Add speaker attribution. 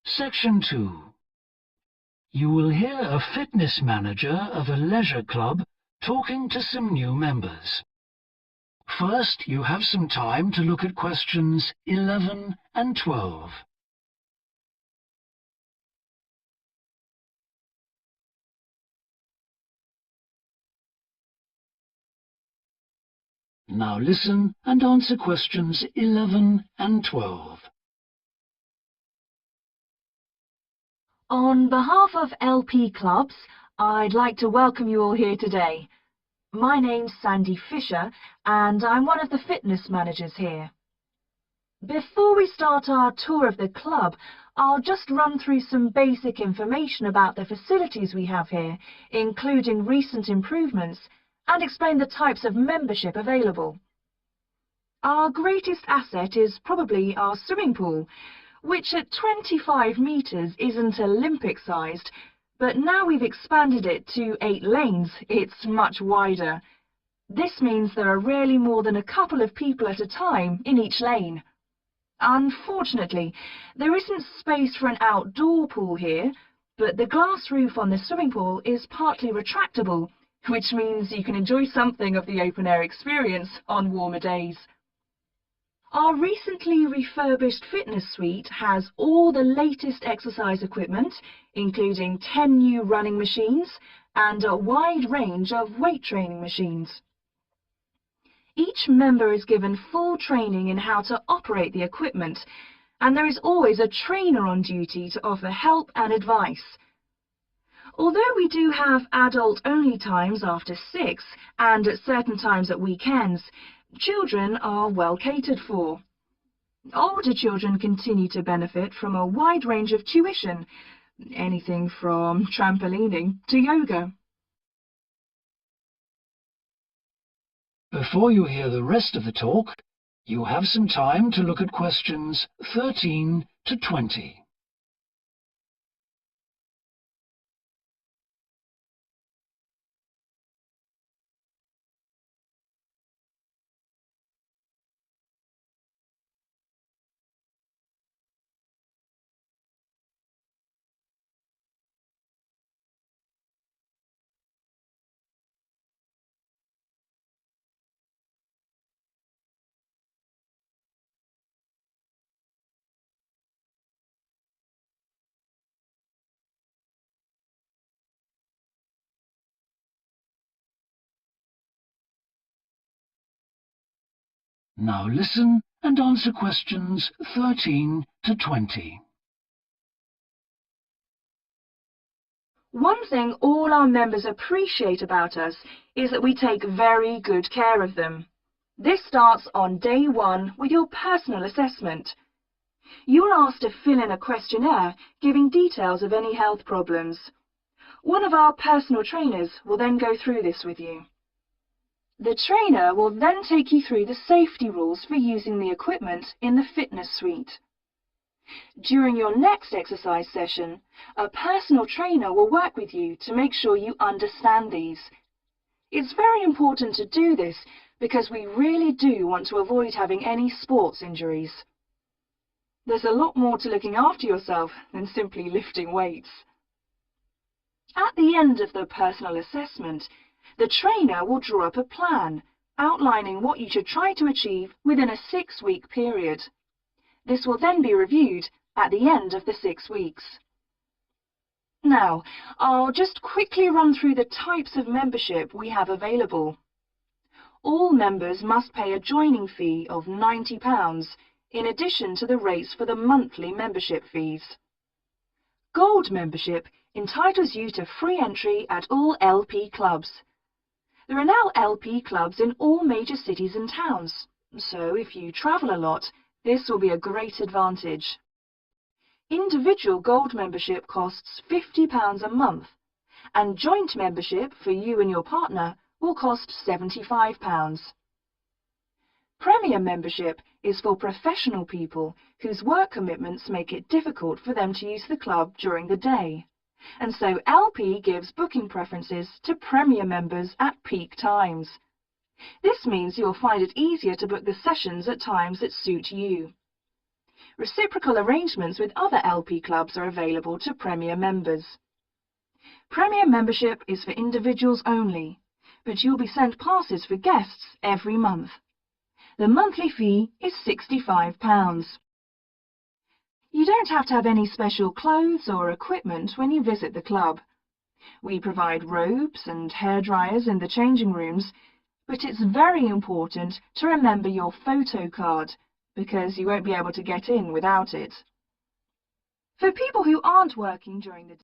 Speaker 1: Section 2. You will hear a fitness manager of a leisure club talking to some new members. First, you have some time to look at questions 11 and 12. Now listen and answer questions 11 and 12.
Speaker 2: On behalf of LP Clubs, I'd like to welcome you all here today. My name's Sandy Fisher, and I'm one of the fitness managers here. Before we start our tour of the club, I'll just run through some basic information about the facilities we have here, including recent improvements, and explain the types of membership available. Our greatest asset is probably our swimming pool, which at 25 metres isn't Olympic-sized, but now we've expanded it to 8 lanes, it's much wider. This means there are rarely more than a couple of people at a time in each lane. Unfortunately, there isn't space for an outdoor pool here, but the glass roof on the swimming pool is partly retractable, which means you can enjoy something of the open-air experience on warmer days. Our recently refurbished fitness suite has all the latest exercise equipment, including 10 new running machines and a wide range of weight training machines. Each member is given full training in how to operate the equipment, and there is always a trainer on duty to offer help and advice. Although we do have adult-only times after 6 and at certain times at weekends, children are well catered for. Older children continue to benefit from a wide range of tuition, anything from trampolining to yoga.
Speaker 1: Before you hear the rest of the talk, you have some time to look at questions 13 to 20. Now listen and answer questions 13 to 20.
Speaker 2: One thing all our members appreciate about us is that we take very good care of them. This starts on day 1 with your personal assessment. You are asked to fill in a questionnaire giving details of any health problems. One of our personal trainers will then go through this with you. The trainer will then take you through the safety rules for using the equipment in the fitness suite. During your next exercise session, a personal trainer will work with you to make sure you understand these. It's very important to do this because we really do want to avoid having any sports injuries. There's a lot more to looking after yourself than simply lifting weights. At the end of the personal assessment, the trainer will draw up a plan outlining what you should try to achieve within a 6-week period. This will then be reviewed at the end of the 6 weeks. Now, I'll just quickly run through the types of membership we have available. All members must pay a joining fee of £90 in addition to the rates for the monthly membership fees. Gold membership entitles you to free entry at all LP clubs. There are now LP clubs in all major cities and towns, so if you travel a lot, this will be a great advantage. Individual gold membership costs £50 a month, and joint membership for you and your partner will cost £75. Premier membership is for professional people whose work commitments make it difficult for them to use the club during the day, and so LP gives booking preferences to Premier members at peak times. This means you'll find it easier to book the sessions at times that suit you. Reciprocal arrangements with other LP clubs are available to Premier members. Premier membership is for individuals only, but you'll be sent passes for guests every month. The monthly fee is £65. You don't have to have any special clothes or equipment when you visit the club. We provide robes and hairdryers in the changing rooms, but it's very important to remember your photo card, because you won't be able to get in without it. For people who aren't working during the day,